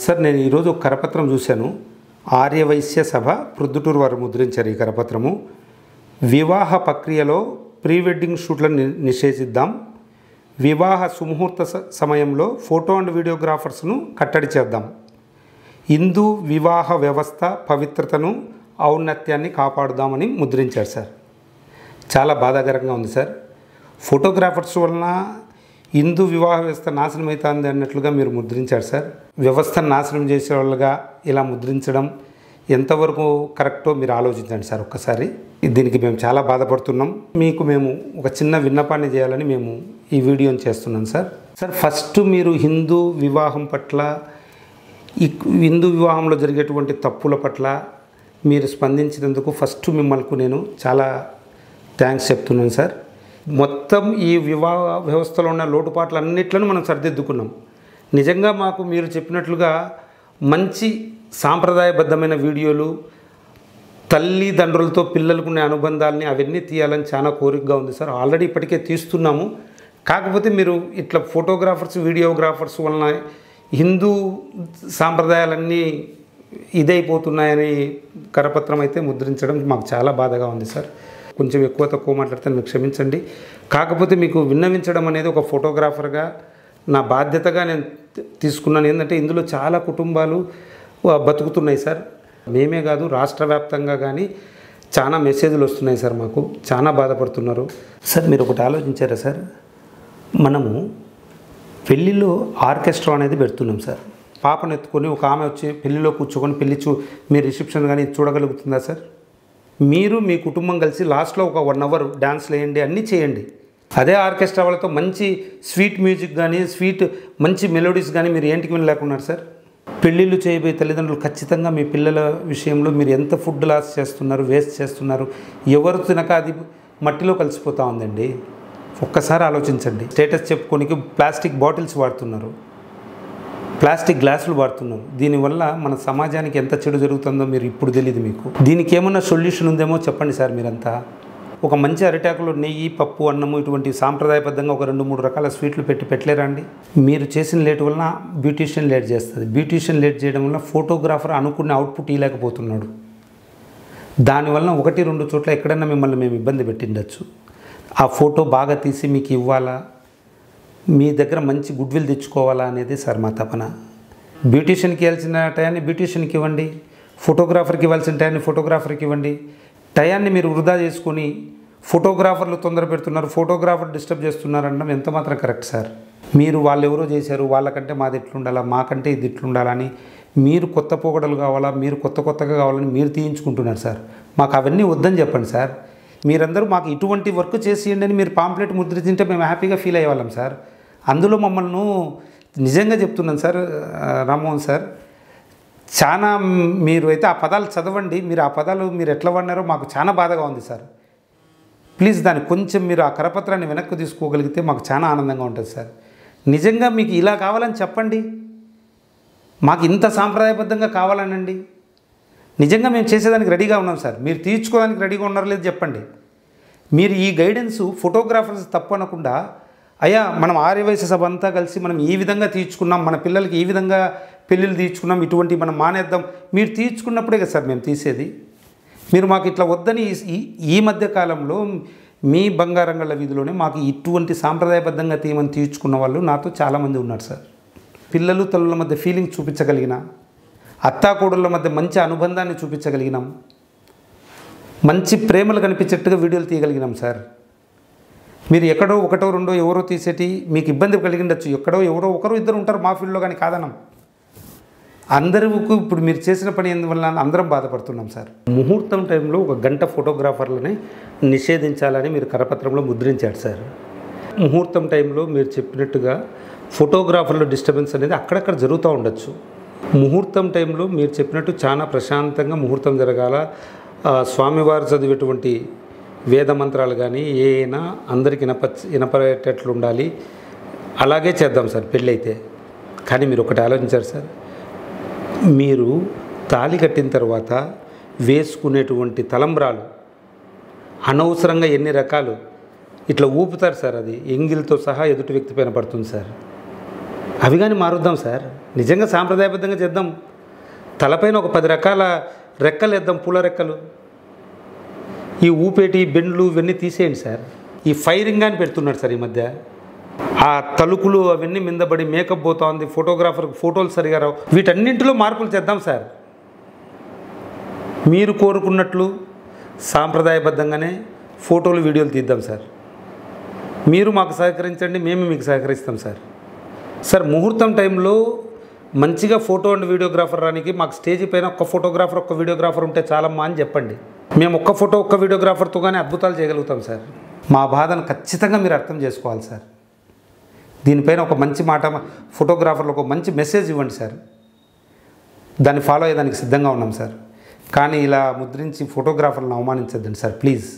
Sir నేను ఈరోజు ఒక కరపత్రం చూశాను. ఆర్యవైశ్య సభ ప్రొద్దుటూరు వారు ముద్రించారు ఈ కరపత్రము. వివాహ ప్రక్రియలో ప్రీ వెడ్డింగ్ షూట్లను నిషేధిద్దాం, వివాహ సుముహూర్త సమయంలో ఫోటో అండ్ వీడియోగ్రాఫర్స్ను కట్టడి చేద్దాం, హిందూ వివాహ వ్యవస్థ పవిత్రతను ఔన్నత్యాన్ని కాపాడుదామని ముద్రించారు సార్. చాలా బాధాకరంగా ఉంది సార్. ఫోటోగ్రాఫర్స్ వలన హిందూ వివాహ వ్యవస్థ నాశనం అవుతుంది అన్నట్లుగా మీరు ముద్రించారు సార్. వ్యవస్థను నాశనం చేసే వాళ్ళుగా ఇలా ముద్రించడం ఎంతవరకు కరెక్టో మీరు ఆలోచించండి సార్ ఒక్కసారి. దీనికి మేము చాలా బాధపడుతున్నాం. మీకు మేము ఒక చిన్న విన్నపాన్ని చేయాలని మేము ఈ వీడియోని చేస్తున్నాం సార్. ఫస్ట్ మీరు హిందూ వివాహం పట్ల, ఈ హిందూ వివాహంలో జరిగేటువంటి తప్పుల పట్ల మీరు స్పందించినందుకు ఫస్ట్ మిమ్మల్ని నేను చాలా థ్యాంక్స్ చెప్తున్నాను సార్. మొత్తం ఈ వివాహ వ్యవస్థలో ఉన్న లోటుపాట్లు అన్నిట్లను మనం సరిదిద్దుకున్నాం. నిజంగా మాకు మీరు చెప్పినట్లుగా మంచి సాంప్రదాయబద్ధమైన వీడియోలు, తల్లిదండ్రులతో పిల్లలకు ఉన్న అనుబంధాలని అవన్నీ తీయాలని చాలా కోరికగా ఉంది సార్. ఆల్రెడీ ఇప్పటికే తీస్తున్నాము. కాకపోతే మీరు ఇట్లా ఫోటోగ్రాఫర్స్, వీడియోగ్రాఫర్స్ వలన హిందూ సాంప్రదాయాలన్నీ ఇదైపోతున్నాయని కరపత్రం అయితే ముద్రించడం మాకు చాలా బాధగా ఉంది సార్. కొంచెం ఎక్కువ తక్కువ మాట్లాడితే మీకు క్షమించండి. కాకపోతే మీకు విన్నవించడం అనేది ఒక ఫోటోగ్రాఫర్గా నా బాధ్యతగా నేను తీసుకున్నాను. ఏంటంటే ఇందులో చాలా కుటుంబాలు బతుకుతున్నాయి సార్. మేమే కాదు, రాష్ట్ర వ్యాప్తంగా కానీ చాలా మెసేజ్లు వస్తున్నాయి సార్. మాకు చాలా బాధపడుతున్నారు సార్. మీరు ఒకటి ఆలోచించారా సార్? మనము పెళ్ళిలో ఆర్కెస్ట్రా అనేది పెడుతున్నాం సార్. పాపను ఎత్తుకొని ఒక ఆమె వచ్చి పెళ్ళిలో కూర్చోకొని మీ రిసెప్షన్ కానీ చూడగలుగుతుందా సార్? మీరు మీ కుటుంబం కలిసి లాస్ట్లో ఒక 1 అవర్ డ్యాన్స్లు వేయండి, అన్నీ చేయండి. అదే ఆర్కెస్ట్రా వాళ్ళతో మంచి స్వీట్ మ్యూజిక్ కానీ, మంచి మెలోడీస్ కానీ మీరు ఏంటికి వినలేకున్నారు సార్? పెళ్ళిళ్ళు చేయబోయే తల్లిదండ్రులు ఖచ్చితంగా మీ పిల్లల విషయంలో మీరు ఎంత ఫుడ్ లాస్ చేస్తున్నారు, వేస్ట్ చేస్తున్నారు. ఎవరు తినక అది మట్టిలో కలిసిపోతూ ఉందండి. ఒక్కసారి ఆలోచించండి. స్టేటస్ చెప్పుకోనికి ప్లాస్టిక్ బాటిల్స్ వాడుతున్నారు, ప్లాస్టిక్ గ్లాసులు వాడుతున్నాం. దీనివల్ల మన సమాజానికి ఎంత చెడు జరుగుతుందో మీరు ఇప్పుడు తెలియదు మీకు. దీనికి ఏమన్నా సొల్యూషన్ ఉందేమో చెప్పండి సార్. మీరంతా ఒక మంచి అరిటాకులో నెయ్యి, పప్పు, అన్నము ఇటువంటి సాంప్రదాయబద్ధంగా ఒక 2-3 రకాల స్వీట్లు పెట్టలేరా అండి? మీరు చేసిన లేట్ వలన బ్యూటీషియన్ లేట్ చేస్తుంది. బ్యూటీషియన్ లేట్ చేయడం వల్ల ఫోటోగ్రాఫర్ అనుకున్న అవుట్పుట్ ఇవ్వలేకపోతున్నాడు. దానివల్ల 1-2 చోట్ల ఎక్కడైనా మిమ్మల్ని మేము ఇబ్బంది పెట్టిండొచ్చు. ఆ ఫోటో బాగా తీసి మీకు ఇవ్వాలా, మీ దగ్గర మంచి గుడ్ విల్ తెచ్చుకోవాలా అనేది సార్ మా తపన. బ్యూటీషియన్కి ఇవ్వాల్సిన టయాన్ని బ్యూటీషియన్కి ఇవ్వండి, ఫోటోగ్రాఫర్కి ఇవ్వాల్సిన టయాన్ని ఫోటోగ్రాఫర్కి ఇవ్వండి. టయాన్ని మీరు వృధా చేసుకొని ఫోటోగ్రాఫర్లు తొందర పెడుతున్నారు, ఫోటోగ్రాఫర్ డిస్టర్బ్ చేస్తున్నారు అనడం ఎంత మాత్రం కరెక్ట్ సార్? మీరు వాళ్ళు ఎవరో చేశారు, వాళ్ళకంటే మాది ఇట్లుండాలా, మాకంటే ఇది ఇట్లుండాలని మీరు కొత్త పోగడలు కావాలా, మీరు కొత్తగా కావాలని మీరు తీయించుకుంటున్నారు సార్. మాకు అవన్నీ వద్దని చెప్పండి సార్. మీరందరూ మాకు ఇటువంటి వర్క్ చేసేయండి అని మీరు పాంప్లెట్ ముద్రించింటే మేము హ్యాపీగా ఫీల్ అయ్యేవాళ్ళం సార్. అందులో మమ్మల్ని నిజంగా చెప్తున్నాను సార్, రామ్మోహన్ సార్, చాలా మీరు అయితే ఆ పదాలు చదవండి. మీరు ఆ పదాలు మీరు ఎట్లా వాడినారో మాకు చాలా బాధగా ఉంది సార్. ప్లీజ్ దాన్ని కొంచెం మీరు ఆ కరపత్రాన్ని వెనక్కి తీసుకోగలిగితే మాకు చాలా ఆనందంగా ఉంటుంది సార్. నిజంగా మీకు ఇలా కావాలని చెప్పండి, మాకు ఇంత సాంప్రదాయబద్ధంగా కావాలనండి. నిజంగా మేము చేసేదానికి రెడీగా ఉన్నాం సార్. మీరు తీర్చుకోవడానికి రెడీగా ఉన్నారో లేదు చెప్పండి. మీరు ఈ గైడెన్స్ ఫోటోగ్రాఫర్స్ తప్పు అనకుండా, అయ్యా మనం ఆర్యవైశ్య సభ అంతా కలిసి మనం ఈ విధంగా తీర్చుకున్నాం, మన పిల్లలకి ఈ విధంగా పెళ్ళిళ్ళు తీర్చుకున్నాం, ఇటువంటి మనం మానేద్దాం. మీరు తీర్చుకున్నప్పుడే కదా సార్ మేము తీసేది. మీరు మాకు ఇట్లా వద్దని ఈ మధ్య కాలంలో మీ బంగారంగళ్ళ వీధిలోనే మాకు ఇటువంటి సాంప్రదాయబద్ధంగా తీయమని తీర్చుకున్న వాళ్ళు నాతో చాలామంది ఉన్నారు సార్. పిల్లలు తల్లుల మధ్య ఫీలింగ్ చూపించగలిగిన, అత్తాకోడళ్ళ మధ్య మంచి అనుబంధాన్ని చూపించగలిగినాం, మంచి ప్రేమలు కనిపించేట్టుగా వీడియోలు తీయగలిగినాం సార్. మీరు ఎక్కడో 1-2 ఎవరో తీసేటి మీకు ఇబ్బంది కలిగిండొచ్చు. ఎక్కడో ఎవరో 1-2 ఉంటారు మా ఫీల్డ్లో, కానీ కాదనం. అందరికీ ఇప్పుడు మీరు చేసిన పని ఎందువల్ల అందరం బాధపడుతున్నాం సార్. ముహూర్తం టైంలో 1 గంట ఫోటోగ్రాఫర్లని నిషేధించాలని మీరు కరపత్రంలో ముద్రించారు సార్. ముహూర్తం టైంలో మీరు చెప్పినట్టుగా ఫోటోగ్రాఫర్ల డిస్టర్బెన్స్ అనేది అక్కడక్కడ జరుగుతూ ఉండొచ్చు. ముహూర్తం టైంలో మీరు చెప్పినట్టు చాలా ప్రశాంతంగా ముహూర్తం జరగాల. స్వామివారు చదివేటువంటి వేద మంత్రాలు కానీ ఏమైనా అందరికి వినపడేటట్లు ఉండాలి. అలాగే చేద్దాం సార్ పెళ్ళి అయితే. కానీ మీరు ఒకటి ఆలోచించారు సార్, మీరు తాళి కట్టిన తర్వాత వేసుకునేటువంటి తలంబ్రాలు అనవసరంగా ఎన్ని రకాలు ఇట్లా ఊపుతారు సార్. అది ఎంగిల్తో సహా ఎదుటి వ్యక్తి పైన పడుతుంది సార్. అవి కానీ మారుద్దాం సార్. నిజంగా సాంప్రదాయబద్ధంగా చేద్దాం. తలపైన ఒక 10 రకాల రెక్కలు వేద్దాం, పూల రెక్కలు. ఈ ఊపేటి బెండ్లు ఇవన్నీ తీసేయండి సార్. ఈ ఫైరింగ్ అని పెడుతున్నాడు సార్ ఈ మధ్య. ఆ తలుకులు అవన్నీ మిందబడి మేకప్ పోతా ఉంది, ఫోటోగ్రాఫర్కి ఫోటోలు సరిగా రావు. వీటన్నింటిలో మార్పులు చేద్దాం సార్. మీరు కోరుకున్నట్లు సాంప్రదాయబద్ధంగానే ఫోటోలు వీడియోలు తీద్దాం సార్. మీరు మాకు సహకరించండి, మేము మీకు సహకరిస్తాం సార్. సార్ ముహూర్తం టైంలో మంచిగా ఫోటో అండ్ వీడియోగ్రాఫర్ రానికి మాకు స్టేజ్ పైన ఒక్క ఫోటోగ్రాఫర్ ఒక్క వీడియోగ్రాఫర్ ఉంటే చాలమ్మా అని చెప్పండి. మేము ఒక్క ఫోటో ఒక్క వీడియోగ్రాఫర్తో కానీ అద్భుతాలు చేయగలుగుతాం సార్. మా బాధను ఖచ్చితంగా మీరు అర్థం చేసుకోవాలి సార్. దీనిపైన ఒక మంచి మాట ఫోటోగ్రాఫర్లు ఒక మంచి మెసేజ్ ఇవ్వండి సార్. దాన్ని ఫాలో అయ్యేదానికి సిద్ధంగా ఉన్నాం సార్. కానీ ఇలా ముద్రించి ఫోటోగ్రాఫర్లను అవమానించద్దండి సార్ ప్లీజ్.